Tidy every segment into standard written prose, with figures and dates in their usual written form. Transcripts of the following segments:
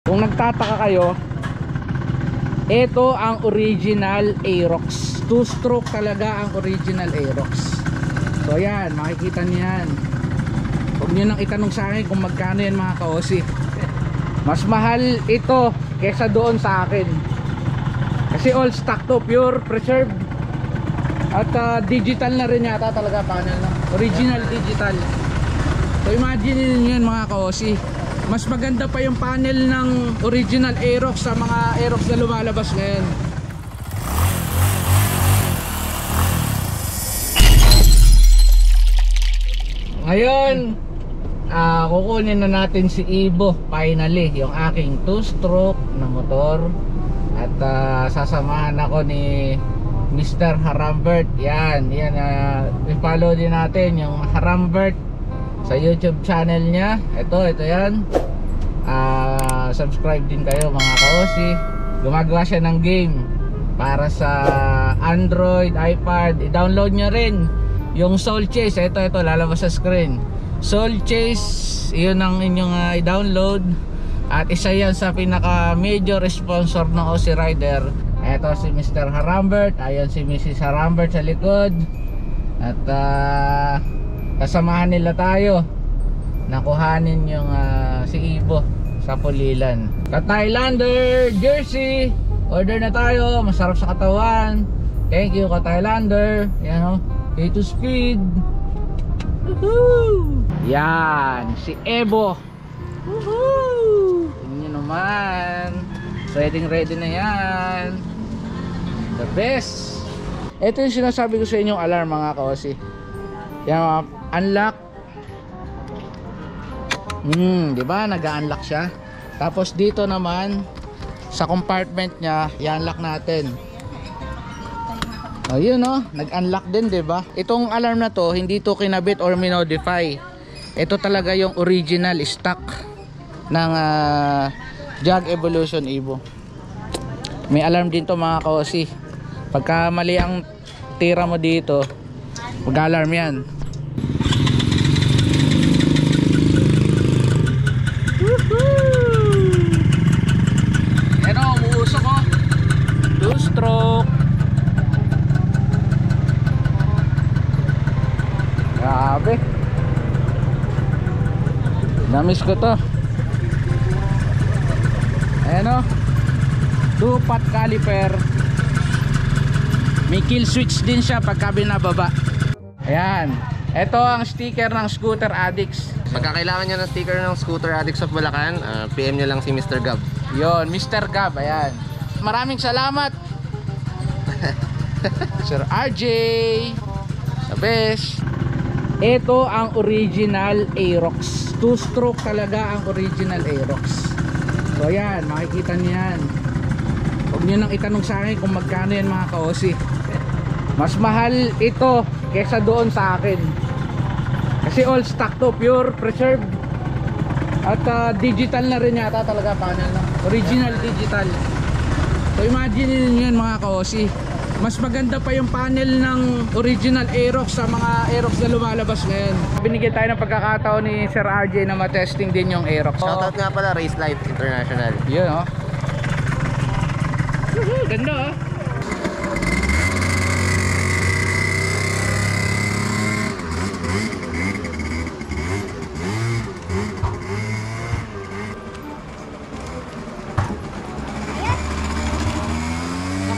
Kung nagtataka kayo, ito ang original Aerox. 2-stroke talaga ang original Aerox. So ayan, makikita niyo yan. Huwag niyo nang itanong sa akin kung magkano yan mga kaosi. Mas mahal ito kesa doon sa akin. Kasi all stock to, pure preserved. At digital na rin yata talaga panel na. Original digital. So imagine niyo yan mga kaosi. Mas maganda pa yung panel ng original Aerox sa mga Aerox na lumalabas ngayon. Ngayon, kukunin na natin si Ibo finally, yung aking 2-stroke na motor. At sasamahan ako ni Mr. Harambert. Yan, i-follow din natin yung Harambert sa YouTube channel niya. Ito yan. Subscribe din kayo mga kaosi. Gumagawa siya ng game para sa Android, iPad. I-download nyo rin yung Soul Chase. Ito lalabas sa screen. Soul Chase, yun ang inyong i-download. At isa yan sa pinaka major sponsor ng Aussie Rider. Ito si Mr. Harambert. Ayan si Mrs. Harambert sa likod. At kasamahan nila tayo nakuhanin yung si Ibo sa Pulilan. Ka-Thailander jersey, order na tayo. Masarap sa katawan. Thank you Ka-Thailander. Yan o, K2 Speed. Woohoo! Yan, si Ebo. Woohoo! Tingnan nyo naman. Ready na yan. The best. Ito yung sinasabi ko sa inyong alarm mga kaosi. Yan, unlock. Di ba? Nag-unlock siya. Tapos dito naman sa compartment niya, i-unlock natin. Oh, yun oh, nag-unlock din, 'di ba? Itong alarm na to, hindi to kinabit or minodify. Ito talaga yung original stock ng Jag Evolution Evo. May alarm din to mga kaosi. Pagka mali ang tira mo dito, mag-alarm 'yan. Ano, umuusok ko. 2-stroke. Grabe. Namiss ko to. Ayan o. 2-pot caliper. May kill switch din siya pagka binababa. Ayan. Ito ang sticker ng Scooter Addicts. Pagkakailangan nyo ng sticker ng Scooter Addicts of Bulacan, PM nyo lang si Mr. Gab. Yon, Mr. Gab, ayan. Maraming salamat Sir RJ, the best. Ito ang original Aerox. 2-stroke talaga ang original Aerox. So ayan, makikita niyo yan. Huwag niyo nang itanong sa akin kung magkano yan mga kaosi. Mas mahal ito kesa doon sa akin. Kasi all stock to, pure preserved. At digital na rin yata talaga panel na. Original digital. So imagine niyo yan mga kaosi. Mas maganda pa yung panel ng original Aerox sa mga Aerox na lumalabas ngayon. Binigyan tayo ng pagkakataon ni Sir RJ na matesting din yung Aerox. Shoutout nga pala Race Life International. Yun oh. Ganda oh.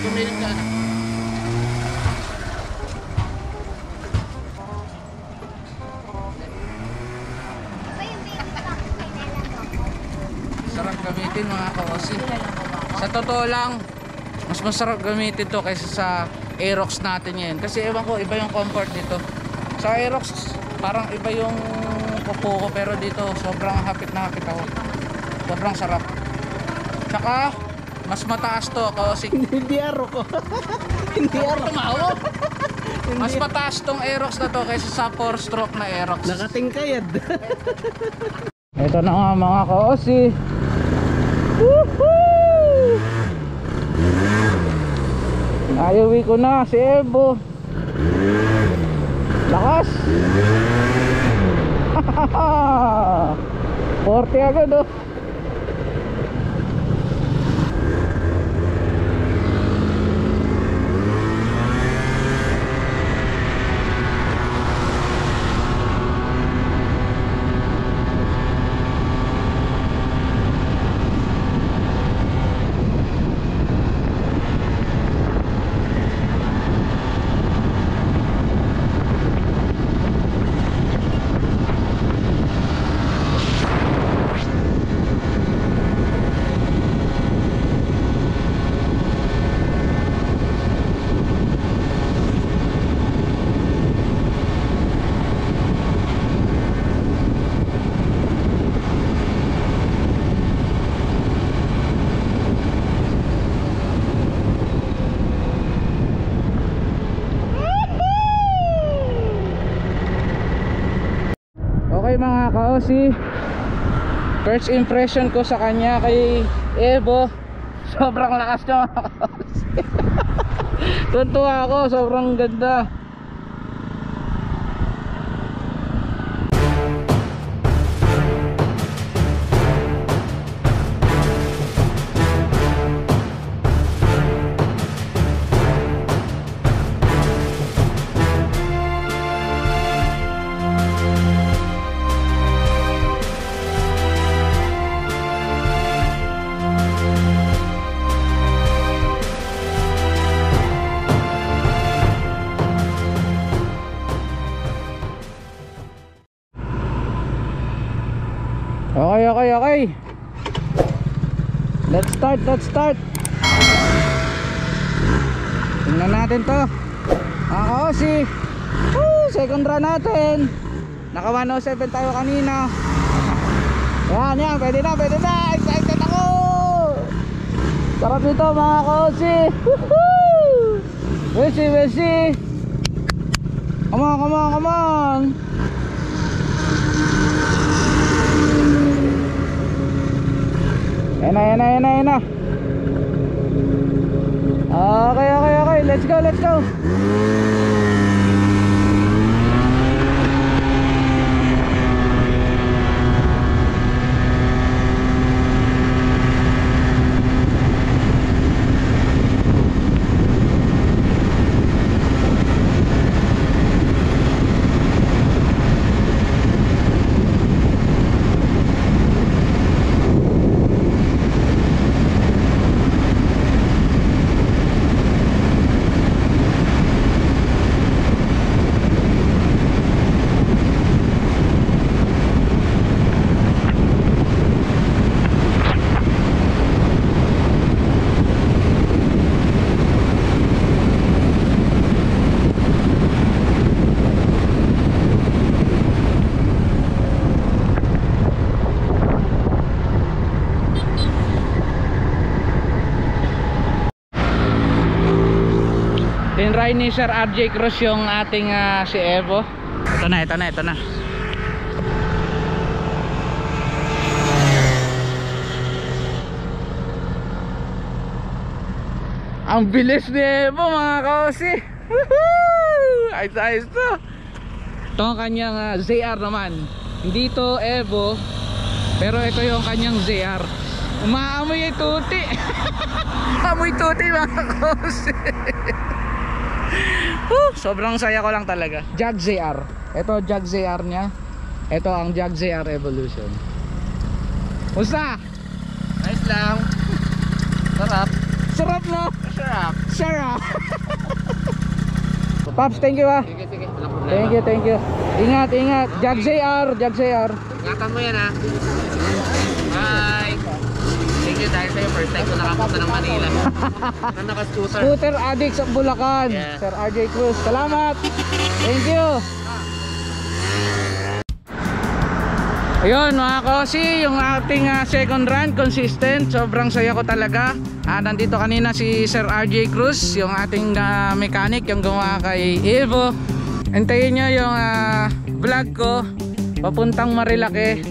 Kumilit ka na. Sarap gamitin mga kaosi. Sa totoo lang, mas masarap gamitin to kaysa sa Aerox natin ngayon. Kasi ewan ko, iba yung comfort dito. Sa Aerox, parang iba yung pupo ko. Pero dito, sobrang hapit na hapit ako. Sobrang sarap. Tsaka, mas mataas to kasi Hindi aro ko. Hindi aro. tumawa. Mas mataas tong Aerox na to kaysa sa 4-stroke na Aerox. Nakatingkayad. Ito na nga mga kaosi. Woohoo! Ayuwi ko na si Ebo. Lakas. 40 agad oh. mga ka-Osi, first impression ko sa kanya kay Evo, sobrang lakas niya mga ka-Osi. Tuntua ako, sobrang ganda. Okay. Let's start. Tingnan natin to. Si second run natin. Naka 107 tayo kanina. Yan, pwede na. Excited ako. Sarap nito mga ka-Osi. Wesi. Come on. Yan na. Okay. Let's go. Tinry ni Sir RJ Cruz yung ating si Evo. Ito na. Ang bilis ni Evo mga ka-Osi. Ayos to. Ito ang kanyang ZR naman. Hindi to Evo, pero ito yung kanyang ZR. Umaamoy yung tuti. Amoy tuti mga ka-Osi. Sobrang saya ko lang talaga. Jag ZR. Ito Jag ZR nya. Ito ang Jag ZR Evolution. Musta? Nice lang. Sarap no? Sarap. Paps, thank you Sige, walang problema. Thank you. Ingat. Jag ZR. Ingatan mo yan ha. Bye. Thank you dahil sa'yo, first time ko nakapunta ng Manila. Na naka-scooter. Scooter addict sa Bulacan. Yeah. Sir RJ Cruz. Salamat. Thank you. Ayun mga ka-Osi, yung ating second run, consistent. Sobrang saya ko talaga. Nandito kanina si Sir RJ Cruz, yung ating mechanic, yung gumawa kay Evo. Antayin nyo yung vlog ko papuntang Marilake.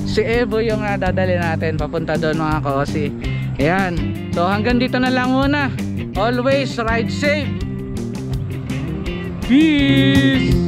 Si Evo yung dadali natin papunta doon mga ka-Osi. Ayan. So hanggang dito na lang muna. Always ride safe. Peace.